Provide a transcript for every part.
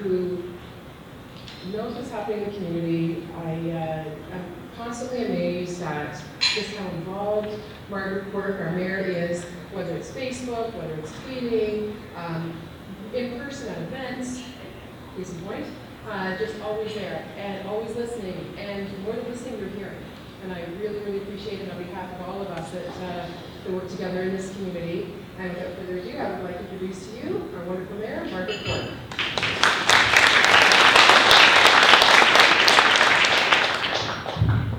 who knows what's happening in the community. I'm constantly amazed at just how involved Margaret Quirk, our mayor, is, whether it's Facebook, whether it's tweeting, in person at events, case in point, just always there and always listening, and more than listening, you're hearing. And I really, really appreciate it on behalf of all of us that work together in this community. And without further ado, I would like to introduce to you our wonderful mayor, Margaret Quirk.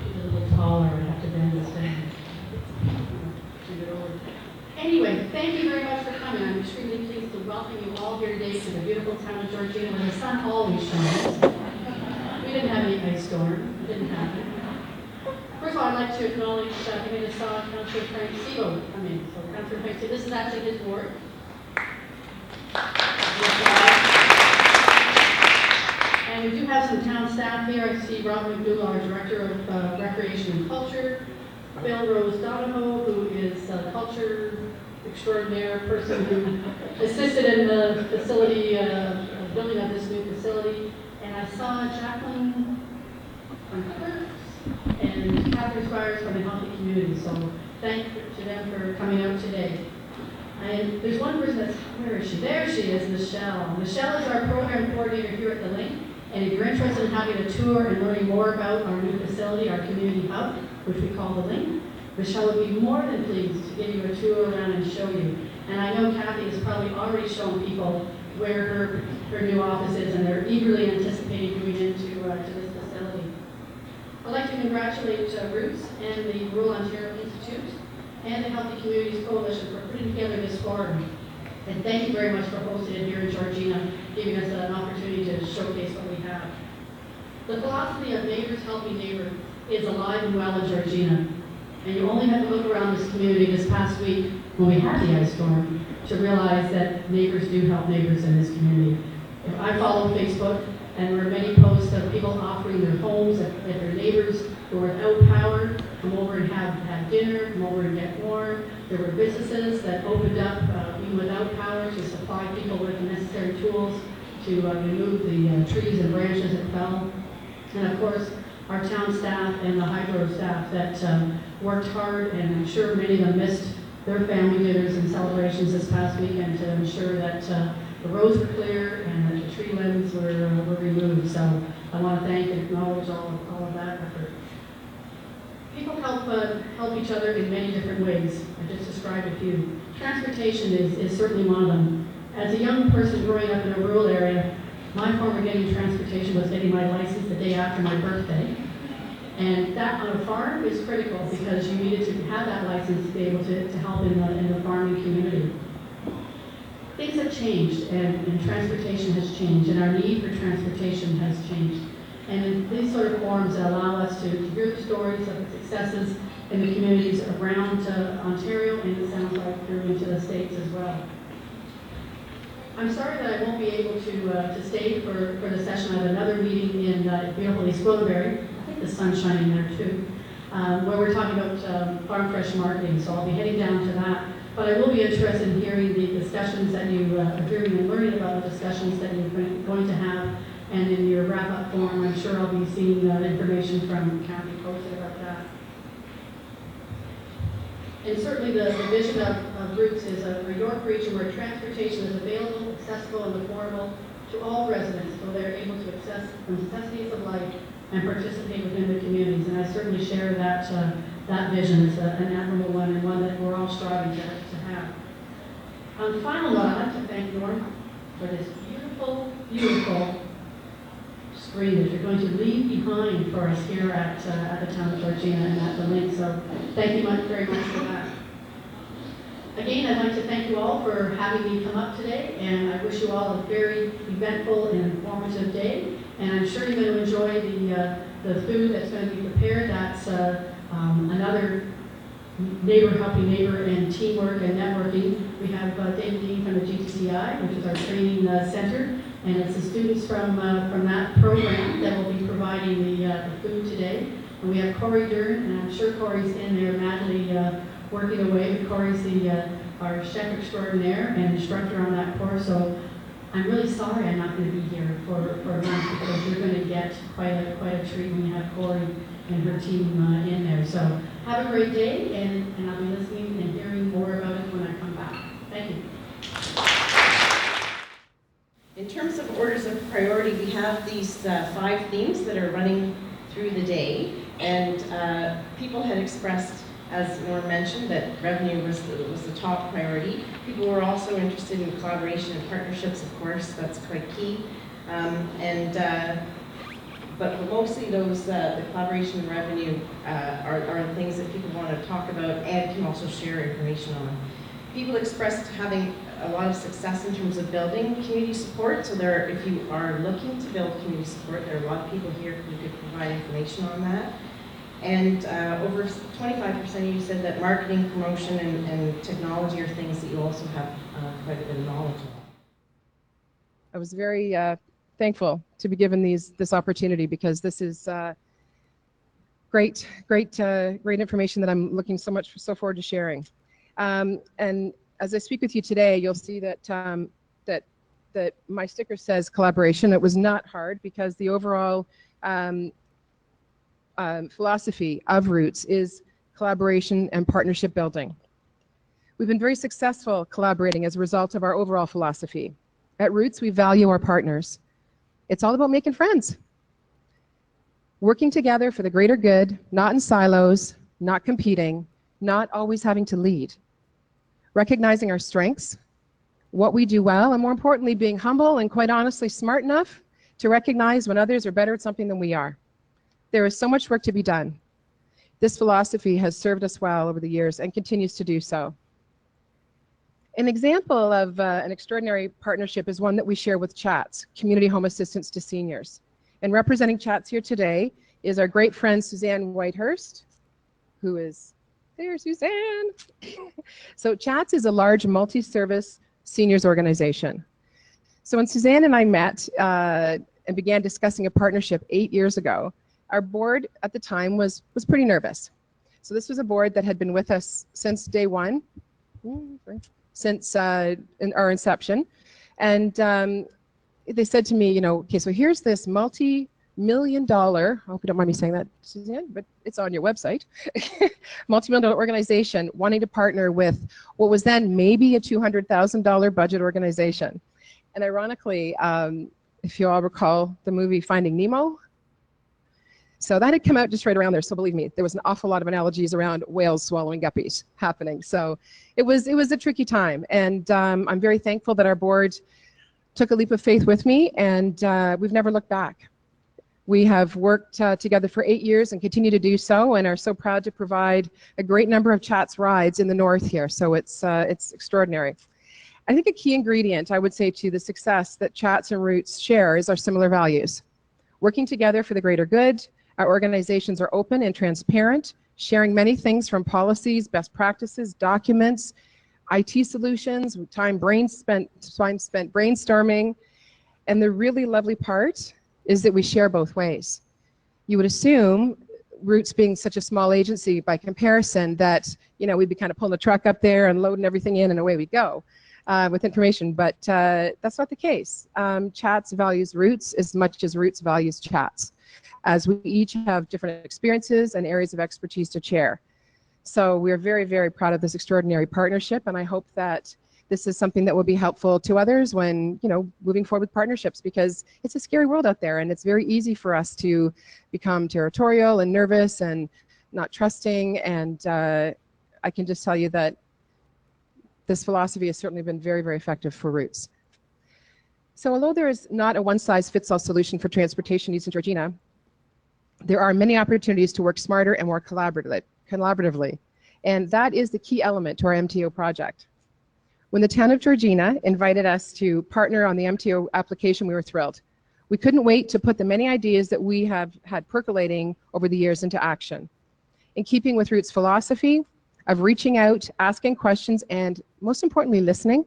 She's a little taller, I have to bend this down. Anyway, thank you very much for coming. I'm extremely pleased to welcome you all here today to the beautiful town of Georgina, where the sun always shines. We didn't have any ice storm. It didn't happen. First of all, I'd like to acknowledge we just saw Councillor Frank Seabold come in. So Councillor Frank Seabold, this is actually his ward. And we do have some town staff here. I see Rob McDougall, our Director of Recreation and Culture. Bill Rose Donahoe, who is a culture extraordinaire person who assisted in the facility, building of this new facility. And I saw Jacqueline Hunter and Catherine Squires from the Healthy Community. So thank you to them for coming out today. And there's one person that's, where is she? There she is, Michelle. Michelle is our program coordinator here at the Link. And if you're interested in having a tour and learning more about our new facility, our community hub, which we call the Link, Michelle would be more than pleased to give you a tour around and show you. And I know Kathy has probably already shown people where her new office is, and they're eagerly anticipating moving into to this facility. I'd like to congratulate Roots and the Rural Ontario Institute and the Healthy Communities Coalition for putting together this forum. And thank you very much for hosting it here in Georgina, giving us an opportunity to showcase what we have. The philosophy of neighbors helping neighbors is alive and well in Georgina. And you only have to look around this community this past week when we had the ice storm to realize that neighbors do help neighbors in this community. I follow Facebook, and there are many posts of people offering their homes if their neighbors who are without power come over and have dinner, come over and get warm. There were businesses that opened up even without power to supply people with the necessary tools to remove the trees and branches that fell. And of course, our town staff and the hydro staff that worked hard, and I'm sure many of them missed their family dinners and celebrations this past weekend to ensure that the roads were clear and that the tree limbs were removed. So I want to thank and acknowledge all of that effort. People help each other in many different ways. I just described a few. Transportation is certainly one of them. As a young person growing up in a rural area, my form of getting transportation was getting my license the day after my birthday. And that on a farm is critical because you needed to have that license to be able to help in the farming community. Things have changed and transportation has changed, and our need for transportation has changed. And in these sort of forums that allow us to hear the stories of the successes in the communities around Ontario, and it sounds like through into the States as well. I'm sorry that I won't be able to stay for the session. I have another meeting in beautiful East Gwillimbury. I think the sun's shining there too, where we're talking about farm fresh marketing. So I'll be heading down to that. But I will be interested in hearing the discussions that you are hearing and learning about the discussions that you're going to have. And in your wrap-up form, I'm sure I'll be seeing information from Kathy posted about that. And certainly the vision of Roots is a York region where transportation is available, accessible, and affordable to all residents so they're able to access the necessities of life and participate within the communities. And I certainly share that vision. It's an admirable one and one that we're all striving to have. On the final note, I'd like to thank Norm for this beautiful, beautiful screen that you're going to leave behind for us here at the town of Georgina and at the Link. So thank you very much for that. Again, I'd like to thank you all for having me come up today, and I wish you all a very eventful and informative day. And I'm sure you're going to enjoy the food that's going to be prepared. That's another neighbor helping neighbor and teamwork and networking. We have David Dean from the GTCI, which is our training center. And it's the students from that program that will be providing the food today. And we have Corey Dern, and I'm sure Corey's in there madly working away. But Corey's our chef extraordinaire and instructor on that course. So I'm really sorry I'm not going to be here for lunch because you're going to get quite a treat when you have Corey and her team in there. So have a great day, and I'll be listening and hearing more about it when I come back. Thank you. In terms of orders of priority, we have these 5 themes that are running through the day, and people had expressed, as Norm mentioned, that revenue was the top priority. People were also interested in collaboration and partnerships, of course, that's quite key. But mostly those, the collaboration and revenue are the things that people want to talk about and can also share information on. People expressed having a lot of success in terms of building community support. So if you are looking to build community support, there are a lot of people here who could provide information on that. And over 25% of you said that marketing, promotion, and technology are things that you also have quite a bit of knowledge of. I was very thankful to be given this opportunity, because this is great information that I'm looking so forward to sharing. And as I speak with you today, you'll see that that my sticker says collaboration. It was not hard, because the overall philosophy of Roots is collaboration and partnership building. We've been very successful collaborating as a result of our overall philosophy. At Roots, we value our partners. It's all about making friends. Working together for the greater good, not in silos, not competing, not always having to lead. Recognizing our strengths, what we do well, and more importantly, being humble and quite honestly smart enough to recognize when others are better at something than we are. There is so much work to be done. This philosophy has served us well over the years and continues to do so. An example of an extraordinary partnership is one that we share with CHATS, Community Home Assistance to Seniors. And representing CHATS here today is our great friend Suzanne Whitehurst, who is there, Suzanne. So CHATS is a large multi-service seniors organization. So when Suzanne and I met and began discussing a partnership 8 years ago, our board at the time was pretty nervous. So this was a board that had been with us since day one, since in our inception. And they said to me, you know, okay, so here's this multi-million-dollar, I hope you don't mind me saying that, Suzanne, but it's on your website, multi-million-dollar organization wanting to partner with what was then maybe a $200,000 budget organization. And ironically, if you all recall the movie Finding Nemo, so that had come out just right around there. So believe me, there was an awful lot of analogies around whales swallowing guppies happening. So it was a tricky time. And I'm very thankful that our board took a leap of faith with me, and we've never looked back. We have worked together for 8 years and continue to do so, and are so proud to provide a great number of CHATS rides in the north here. So it's extraordinary. I think a key ingredient, I would say, to the success that CHATS and Roots share is our similar values. Working together for the greater good. Our organizations are open and transparent, sharing many things from policies, best practices, documents, IT solutions, time spent brainstorming. And the really lovely part is that we share both ways. You would assume, Roots being such a small agency by comparison, that we'd be kind of pulling the truck up there and loading everything in and away we go with information, but that's not the case. CHATS values Roots as much as Roots values CHATS, as we each have different experiences and areas of expertise to share. So we're very, very proud of this extraordinary partnership, and I hope that this is something that will be helpful to others when, moving forward with partnerships, because it's a scary world out there, and it's very easy for us to become territorial and nervous and not trusting, and I can just tell you that this philosophy has certainly been very, very effective for Roots. So although there is not a one-size-fits-all solution for transportation needs in Georgina, there are many opportunities to work smarter and more collaboratively, and that is the key element to our MTO project. When the town of Georgina invited us to partner on the MTO application, we were thrilled. We couldn't wait to put the many ideas that we have had percolating over the years into action. In keeping with Roots' philosophy of reaching out, asking questions, and most importantly, listening,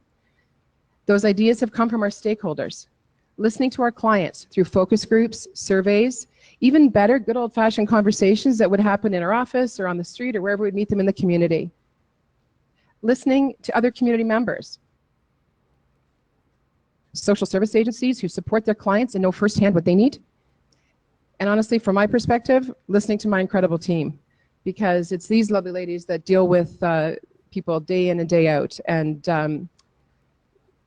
those ideas have come from our stakeholders, listening to our clients through focus groups, surveys, even better, good old-fashioned conversations that would happen in our office or on the street or wherever we'd meet them in the community. Listening to other community members. social service agencies who support their clients and know firsthand what they need. And honestly, from my perspective, listening to my incredible team, because it's these lovely ladies that deal with people day in and day out, and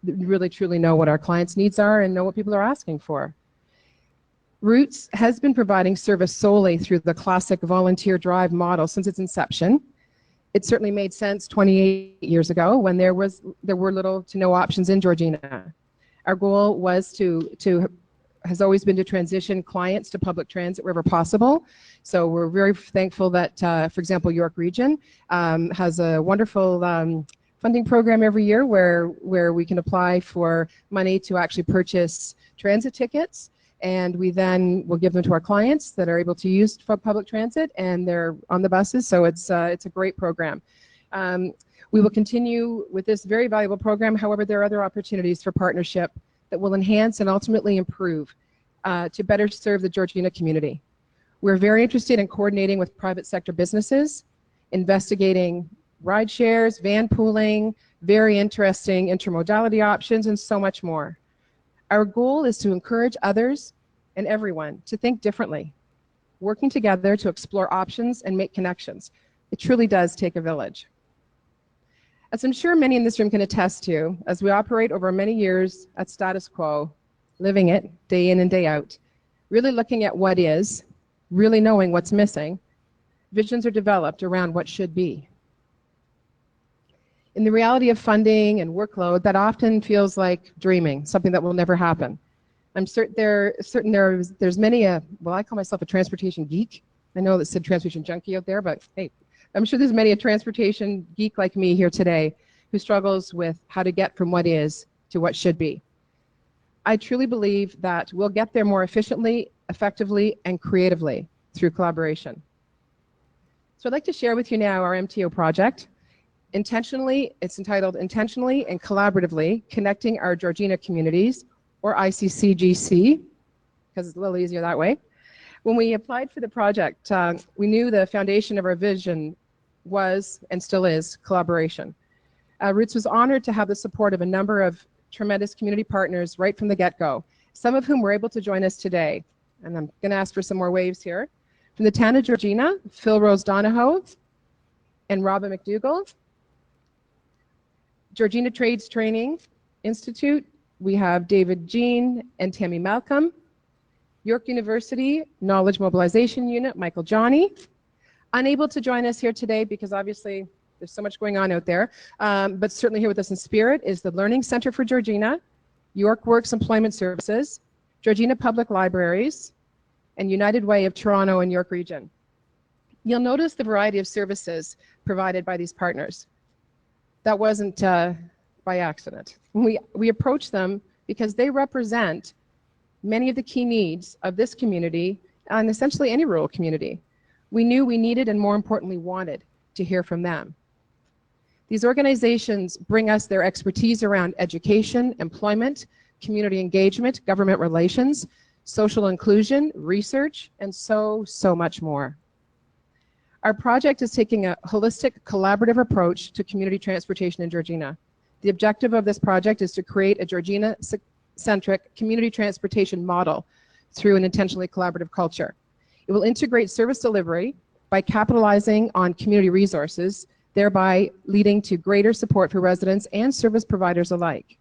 really truly know what our clients' needs are and know what people are asking for. Roots has been providing service solely through the classic volunteer drive model since its inception. It certainly made sense 28 years ago when there were little to no options in Georgina. Our goal was has always been to transition clients to public transit wherever possible. So we're very thankful that, for example, York Region has a wonderful funding program every year where we can apply for money to actually purchase transit tickets. And we then will give them to our clients that are able to use public transit, and they're on the buses. So it's a great program. We will continue with this very valuable program. However, there are other opportunities for partnership that will enhance and ultimately improve to better serve the Georgina community. We're very interested in coordinating with private sector businesses, investigating ride shares, van pooling, very interesting intermodality options, and so much more. Our goal is to encourage others and everyone to think differently, working together to explore options and make connections. It truly does take a village. As I'm sure many in this room can attest to, as we operate over many years at status quo, living it day in and day out, really looking at what is, really knowing what's missing, visions are developed around what should be. In the reality of funding and workload, that often feels like dreaming, something that will never happen. I'm certain there's many, well, I call myself a transportation geek. I know that said transportation junkie out there, but hey, I'm sure there's many a transportation geek like me here today who struggles with how to get from what is to what should be. I truly believe that we'll get there more efficiently, effectively, and creatively through collaboration. So I'd like to share with you now our MTO project. It's entitled Intentionally and Collaboratively Connecting Our Georgina Communities, or ICCGC, because it's a little easier that way. When we applied for the project, we knew the foundation of our vision was, and still is, collaboration. Roots was honored to have the support of a number of tremendous community partners right from the get-go, some of whom were able to join us today. And I'm going to ask for some more waves here. From the town of Georgina, Phil Rose Donahoe and Robin McDougall. Georgina Trades Training Institute, we have David Jean and Tammy Malcolm. York University Knowledge Mobilization Unit, Michael Johnny. Unable to join us here today because obviously there's so much going on out there, but certainly here with us in spirit is the Learning Center for Georgina, York Works Employment Services, Georgina Public Libraries, and United Way of Toronto and York Region. You'll notice the variety of services provided by these partners. That wasn't by accident. We approach them because they represent many of the key needs of this community and essentially any rural community. We knew we needed and more importantly wanted to hear from them. These organizations bring us their expertise around education, employment, community engagement, government relations, social inclusion, research, and so much more. Our project is taking a holistic, collaborative approach to community transportation in Georgina. The objective of this project is to create a Georgina-centric community transportation model through an intentionally collaborative culture. It will integrate service delivery by capitalizing on community resources, thereby leading to greater support for residents and service providers alike.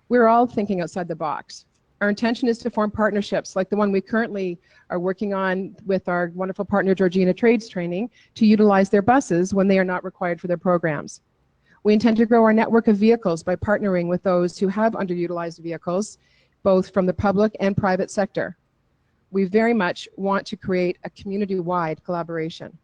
We're all thinking outside the box. Our intention is to form partnerships like the one we currently are working on with our wonderful partner Georgina Trades Training to utilize their buses when they are not required for their programs. We intend to grow our network of vehicles by partnering with those who have underutilized vehicles, both from the public and private sector. We very much want to create a community-wide collaboration.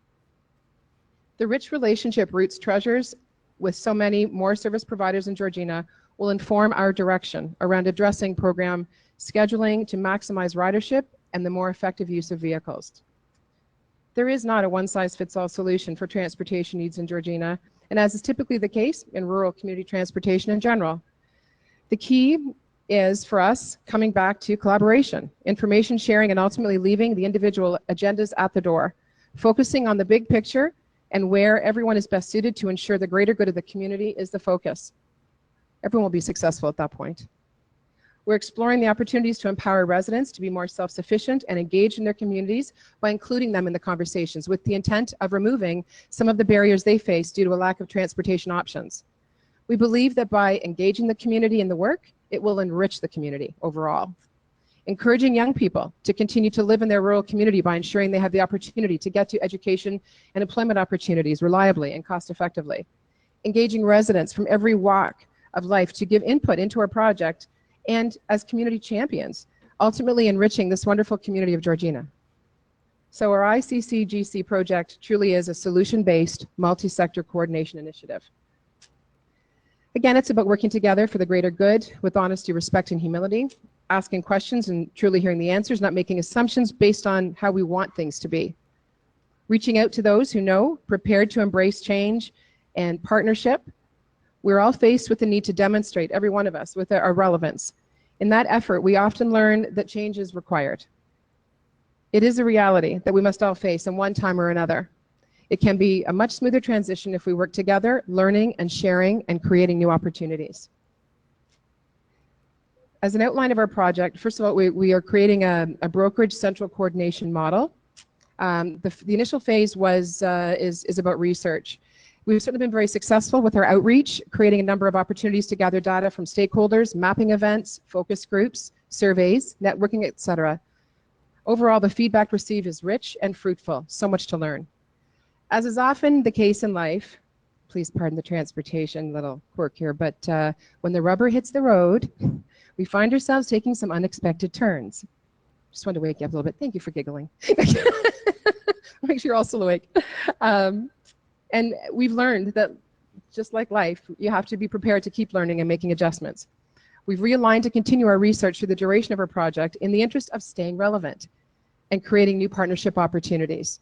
The rich relationship Roots treasures with so many more service providers in Georgina will inform our direction around addressing program scheduling to maximize ridership and the more effective use of vehicles. There is not a one-size-fits-all solution for transportation needs in Georgina, and as is typically the case in rural community transportation in general. The key is, for us, coming back to collaboration, information sharing, and ultimately leaving the individual agendas at the door, focusing on the big picture and where everyone is best suited to ensure the greater good of the community is the focus. Everyone will be successful at that point. We're exploring the opportunities to empower residents to be more self-sufficient and engaged in their communities by including them in the conversations with the intent of removing some of the barriers they face due to a lack of transportation options. We believe that by engaging the community in the work, it will enrich the community overall. Encouraging young people to continue to live in their rural community by ensuring they have the opportunity to get to education and employment opportunities reliably and cost effectively. Engaging residents from every walk of life to give input into our project and as community champions, ultimately enriching this wonderful community of Georgina. So our ICCGC project truly is a solution-based, multi-sector coordination initiative. Again, it's about working together for the greater good with honesty, respect, and humility, asking questions and truly hearing the answers, not making assumptions based on how we want things to be. Reaching out to those who know, prepared to embrace change and partnership. We're all faced with the need to demonstrate, every one of us, with our relevance. In that effort, we often learn that change is required. It is a reality that we must all face in one time or another. It can be a much smoother transition if we work together, learning and sharing and creating new opportunities. As an outline of our project, first of all, we are creating a brokerage central coordination model. The initial phase is about research. We've certainly been very successful with our outreach, creating a number of opportunities to gather data from stakeholders, mapping events, focus groups, surveys, networking, etc. Overall, the feedback received is rich and fruitful, so much to learn. As is often the case in life, please pardon the transportation little quirk here, but when the rubber hits the road, we find ourselves taking some unexpected turns. Just wanted to wake you up a little bit. Thank you for giggling. Make sure you're all still awake. And we've learned that just like life, you have to be prepared to keep learning and making adjustments. We've realigned to continue our research through the duration of our project in the interest of staying relevant and creating new partnership opportunities.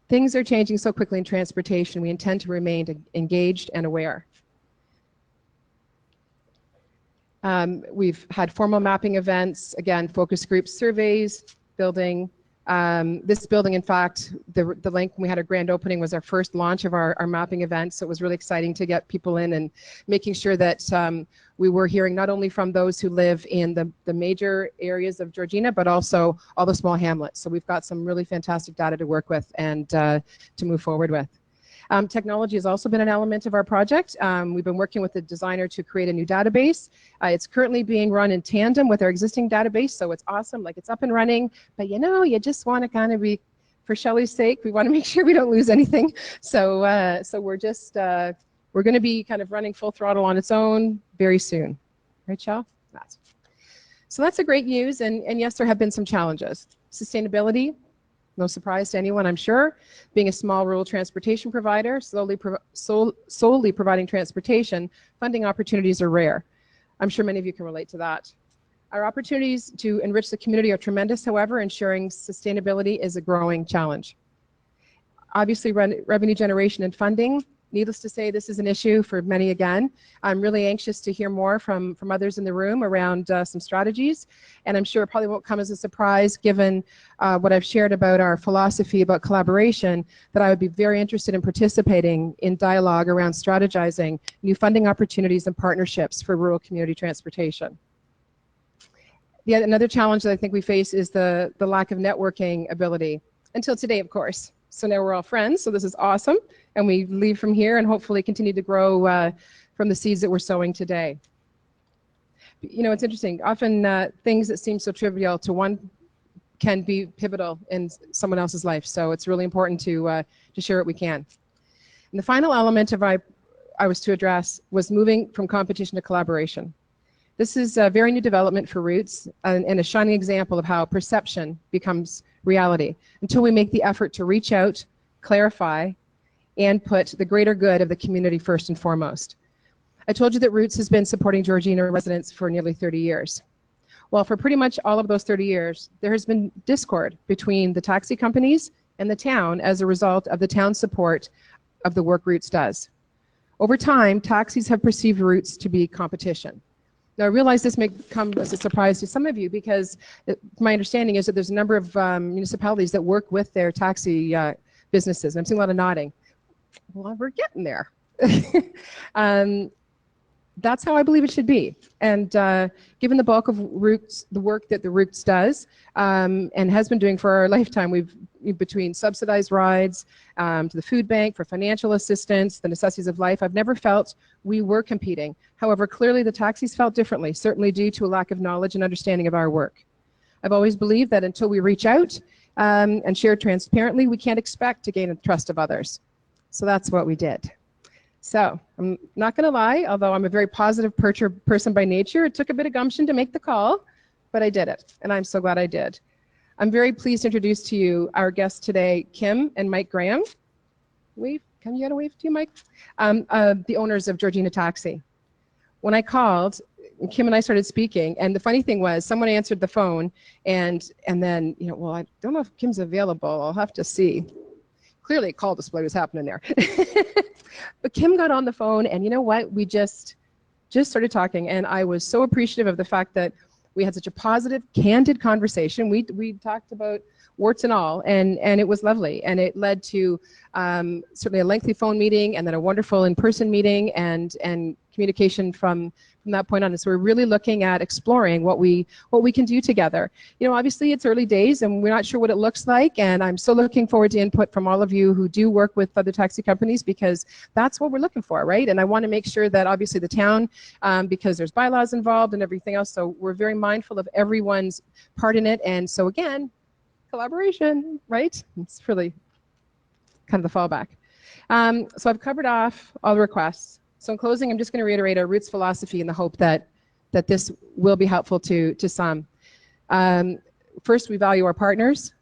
Things are changing so quickly in transportation, we intend to remain engaged and aware. We've had formal mapping events, again, focus groups, surveys, building. This building, in fact, the link when we had our grand opening was our first launch of our mapping event, so it was really exciting to get people in and making sure that we were hearing not only from those who live in the major areas of Georgina, but also all the small hamlets. So we've got some really fantastic data to work with and to move forward with. Technology has also been an element of our project. We've been working with the designer to create a new database. It's currently being run in tandem with our existing database, so it's awesome, like it's up and running, but you know, you just want to kind of be, for Shelley's sake, we want to make sure we don't lose anything. So we're just, we're going to be kind of running full throttle on its own very soon. Right, Shell? So that's a great news, and yes, there have been some challenges. Sustainability, no surprise to anyone, I'm sure. Being a small rural transportation provider, solely providing transportation, funding opportunities are rare. I'm sure many of you can relate to that. Our opportunities to enrich the community are tremendous, however, ensuring sustainability is a growing challenge. Obviously, revenue generation and funding. Needless to say, this is an issue for many again. I'm really anxious to hear more from others in the room around some strategies, and I'm sure it probably won't come as a surprise given what I've shared about our philosophy about collaboration, that I would be very interested in participating in dialogue around strategizing new funding opportunities and partnerships for rural community transportation. Another challenge that I think we face is the lack of networking ability, until today, of course. So now we're all friends, so this is awesome. And we leave from here and hopefully continue to grow from the seeds that we're sowing today. You know, it's interesting. Often things that seem so trivial to one can be pivotal in someone else's life. So it's really important to share what we can. And the final element of I was to address was moving from competition to collaboration. This is a very new development for Roots and a shining example of how perception becomes reality until we make the effort to reach out, clarify, and put the greater good of the community first and foremost. I told you that Roots has been supporting Georgina residents for nearly 30 years. Well, for pretty much all of those 30 years, there has been discord between the taxi companies and the town as a result of the town's support of the work Roots does. Over time, taxis have perceived Roots to be competition. Now, I realize this may come as a surprise to some of you because my understanding is that there's a number of municipalities that work with their taxi businesses. I'm seeing a lot of nodding. Well, we're getting there. that's how I believe it should be. And given the bulk of Roots, the work that the Roots does and has been doing for our lifetime, we've between subsidized rides to the food bank for financial assistance, the necessities of life, I've never felt we were competing. However, clearly the taxis felt differently, certainly due to a lack of knowledge and understanding of our work. I've always believed that until we reach out and share transparently, we can't expect to gain the trust of others. So that's what we did. So I'm not going to lie, although I'm a very positive person by nature, it took a bit of gumption to make the call, but I did it, and I'm so glad I did. I'm very pleased to introduce to you our guests today, Kim and Mike Graham. Wave, can you get a wave to you, Mike? The owners of Georgina Taxi. When I called, Kim and I started speaking, and the funny thing was someone answered the phone, and then, you know, well, I don't know if Kim's available. I'll have to see. Clearly a call display was happening there. But Kim got on the phone, and you know what? We just started talking, and I was so appreciative of the fact that we had such a positive, candid conversation. We talked about warts and all, and it was lovely. And it led to certainly a lengthy phone meeting, and then a wonderful in-person meeting, and communication from that point on. And so we're really looking at exploring what we can do together. You know, obviously it's early days, and we're not sure what it looks like. And I'm so looking forward to input from all of you who do work with other taxi companies, because that's what we're looking for, right? And I want to make sure that obviously the town, because there's bylaws involved and everything else, so we're very mindful of everyone's part in it. And so again, collaboration, right? It's really kind of the fallback. So I've covered off all the requests. So in closing, I'm just going to reiterate our Roots philosophy in the hope that this will be helpful to some. First, we value our partners.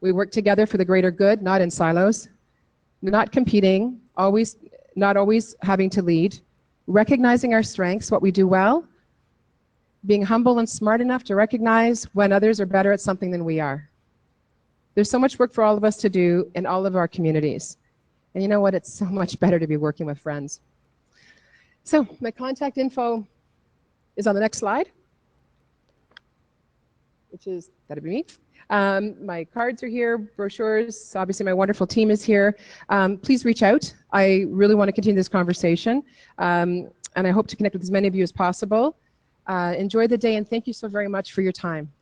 We work together for the greater good, not in silos. Not competing, not always having to lead. Recognizing our strengths, what we do well. Being humble and smart enough to recognize when others are better at something than we are. There's so much work for all of us to do in all of our communities. And you know what? It's so much better to be working with friends. So my contact info is on the next slide, which is, that'll be me. My cards are here, brochures, obviously my wonderful team is here. Please reach out. I really want to continue this conversation, and I hope to connect with as many of you as possible. Enjoy the day, and thank you so very much for your time.